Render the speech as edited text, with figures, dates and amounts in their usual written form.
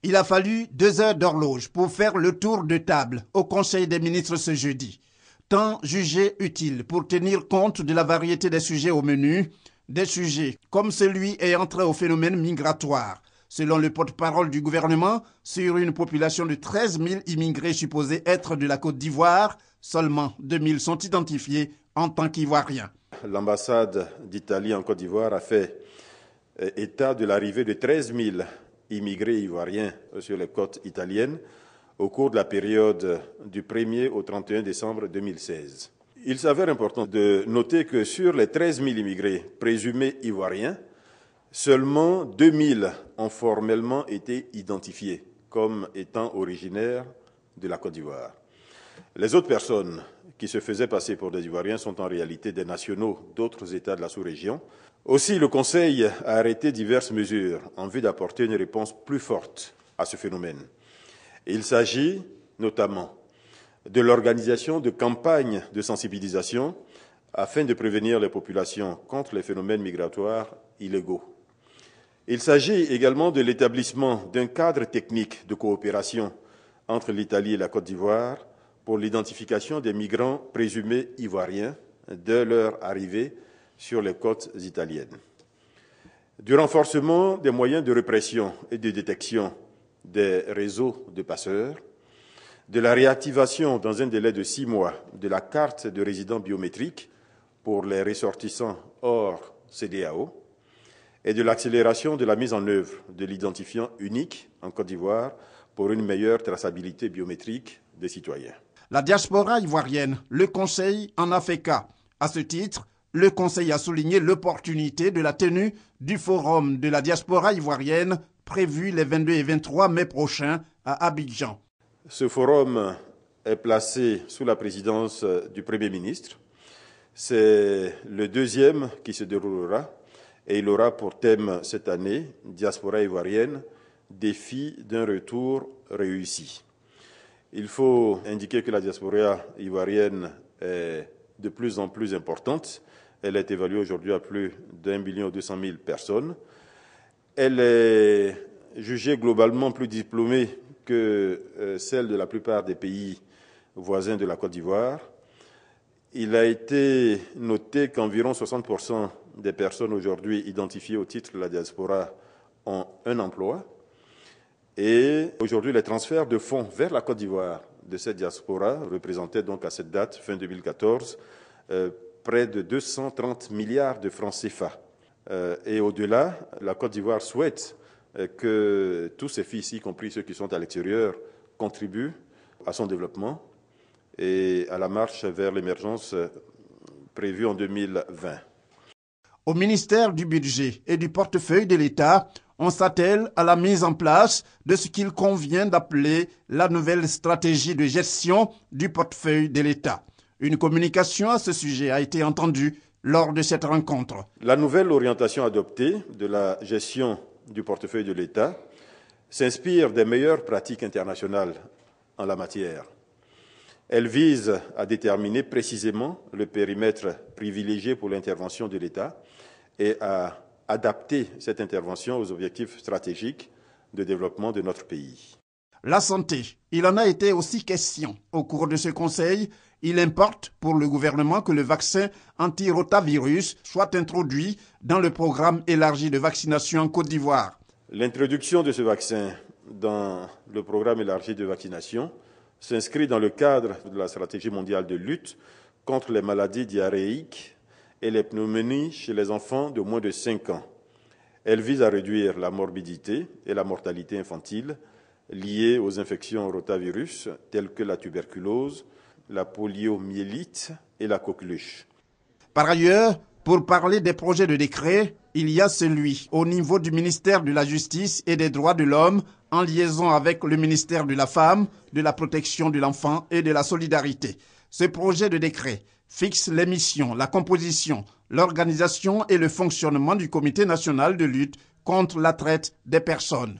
Il a fallu 2 heures d'horloge pour faire le tour de table au Conseil des ministres ce jeudi. Temps jugé utile pour tenir compte de la variété des sujets au menu, des sujets comme celui ayant trait au phénomène migratoire. Selon le porte-parole du gouvernement, sur une population de 13 000 immigrés supposés être de la Côte d'Ivoire, seulement 2 000 sont identifiés en tant qu'Ivoiriens. L'ambassade d'Italie en Côte d'Ivoire a fait état de l'arrivée de 13 000 immigrés ivoiriens sur les côtes italiennes au cours de la période du 1er au 31 décembre 2016. Il s'avère important de noter que sur les 13 000 immigrés présumés ivoiriens, seulement 2 000 ont formellement été identifiés comme étant originaires de la Côte d'Ivoire. Les autres personnes qui se faisaient passer pour des Ivoiriens sont en réalité des nationaux d'autres États de la sous-région. Aussi, le Conseil a arrêté diverses mesures en vue d'apporter une réponse plus forte à ce phénomène. Il s'agit notamment de l'organisation de campagnes de sensibilisation afin de prévenir les populations contre les phénomènes migratoires illégaux. Il s'agit également de l'établissement d'un cadre technique de coopération entre l'Italie et la Côte d'Ivoire pour l'identification des migrants présumés ivoiriens dès leur arrivée sur les côtes italiennes. Du renforcement des moyens de répression et de détection des réseaux de passeurs, de la réactivation dans un délai de 6 mois de la carte de résident biométrique pour les ressortissants hors CEDEAO et de l'accélération de la mise en œuvre de l'identifiant unique en Côte d'Ivoire pour une meilleure traçabilité biométrique des citoyens. La diaspora ivoirienne, le Conseil en a fait cas. À ce titre, le Conseil a souligné l'opportunité de la tenue du Forum de la diaspora ivoirienne prévu les 22 et 23 mai prochains à Abidjan. Ce forum est placé sous la présidence du Premier ministre. C'est le deuxième qui se déroulera et il aura pour thème cette année « Diaspora ivoirienne, défi d'un retour réussi ». Il faut indiquer que la diaspora ivoirienne est de plus en plus importante. Elle est évaluée aujourd'hui à plus d'1 200 000 personnes. Elle est jugée globalement plus diplômée que celle de la plupart des pays voisins de la Côte d'Ivoire. Il a été noté qu'environ 60% des personnes aujourd'hui identifiées au titre de la diaspora ont un emploi. Et aujourd'hui, les transferts de fonds vers la Côte d'Ivoire de cette diaspora représentaient donc à cette date, fin 2014, près de 230 milliards de francs CFA. Et au-delà, la Côte d'Ivoire souhaite que tous ses fils, y compris ceux qui sont à l'extérieur, contribuent à son développement et à la marche vers l'émergence prévue en 2020. Au ministère du Budget et du portefeuille de l'État, on s'attelle à la mise en place de ce qu'il convient d'appeler la nouvelle stratégie de gestion du portefeuille de l'État. Une communication à ce sujet a été entendue lors de cette rencontre. La nouvelle orientation adoptée de la gestion du portefeuille de l'État s'inspire des meilleures pratiques internationales en la matière. Elle vise à déterminer précisément le périmètre privilégié pour l'intervention de l'État et à adapter cette intervention aux objectifs stratégiques de développement de notre pays. La santé, il en a été aussi question au cours de ce conseil. Il importe pour le gouvernement que le vaccin anti-rotavirus soit introduit dans le programme élargi de vaccination en Côte d'Ivoire. L'introduction de ce vaccin dans le programme élargi de vaccination s'inscrit dans le cadre de la stratégie mondiale de lutte contre les maladies diarrhéiques et les pneumonies chez les enfants de moins de 5 ans. Elle vise à réduire la morbidité et la mortalité infantile liées aux infections rotavirus telles que la tuberculose, la poliomyélite et la coqueluche. Par ailleurs, pour parler des projets de décret, il y a celui au niveau du ministère de la Justice et des Droits de l'Homme en liaison avec le ministère de la Femme, de la Protection de l'Enfant et de la Solidarité. Ce projet de décret fixe les missions, la composition, l'organisation et le fonctionnement du Comité national de lutte contre la traite des personnes.